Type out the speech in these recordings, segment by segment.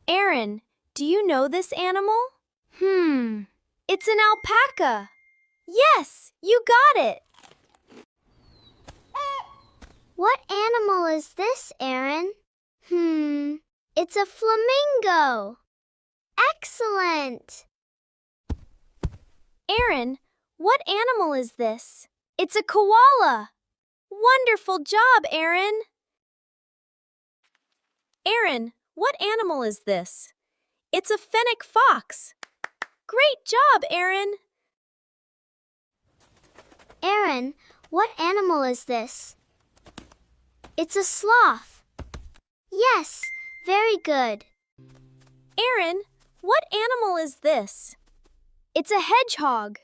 Aaron, do you know this animal? It's an alpaca. Yes, you got it. What animal is this, Aaron? It's a flamingo. Excellent. Aaron, what animal is this? It's a koala. Wonderful job, Aaron. Aaron, what animal is this? It's a fennec fox. Great job, Aaron. Aaron, what animal is this? It's a sloth. Yes, very good. Aaron, what animal is this? It's a hedgehog.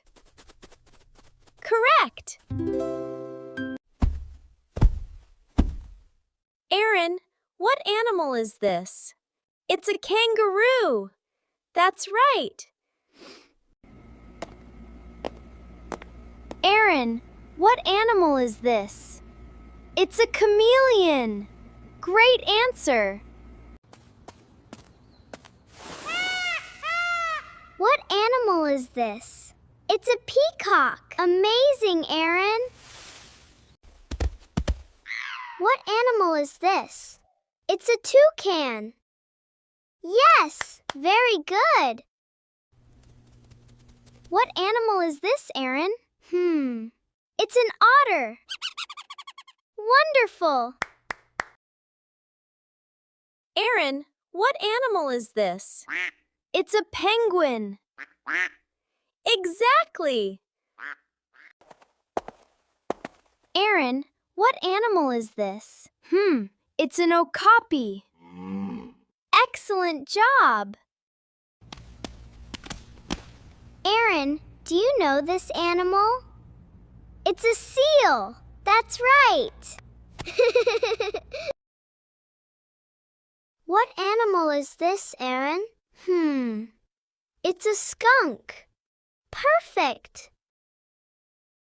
Correct. Aaron, what animal is this? It's a kangaroo. That's right. Aaron, what animal is this? It's a chameleon. Great answer. What animal is this? It's a peacock. Amazing, Aaron. What animal is this? It's a toucan. Yes, very good. What animal is this, Aaron? It's an otter. Wonderful. Aaron, what animal is this? It's a penguin. Exactly. Aaron, what animal is this? It's an okapi. Excellent job. Aaron, do you know this animal? It's a seal. That's right. What animal is this, Aaron? It's a skunk. Perfect.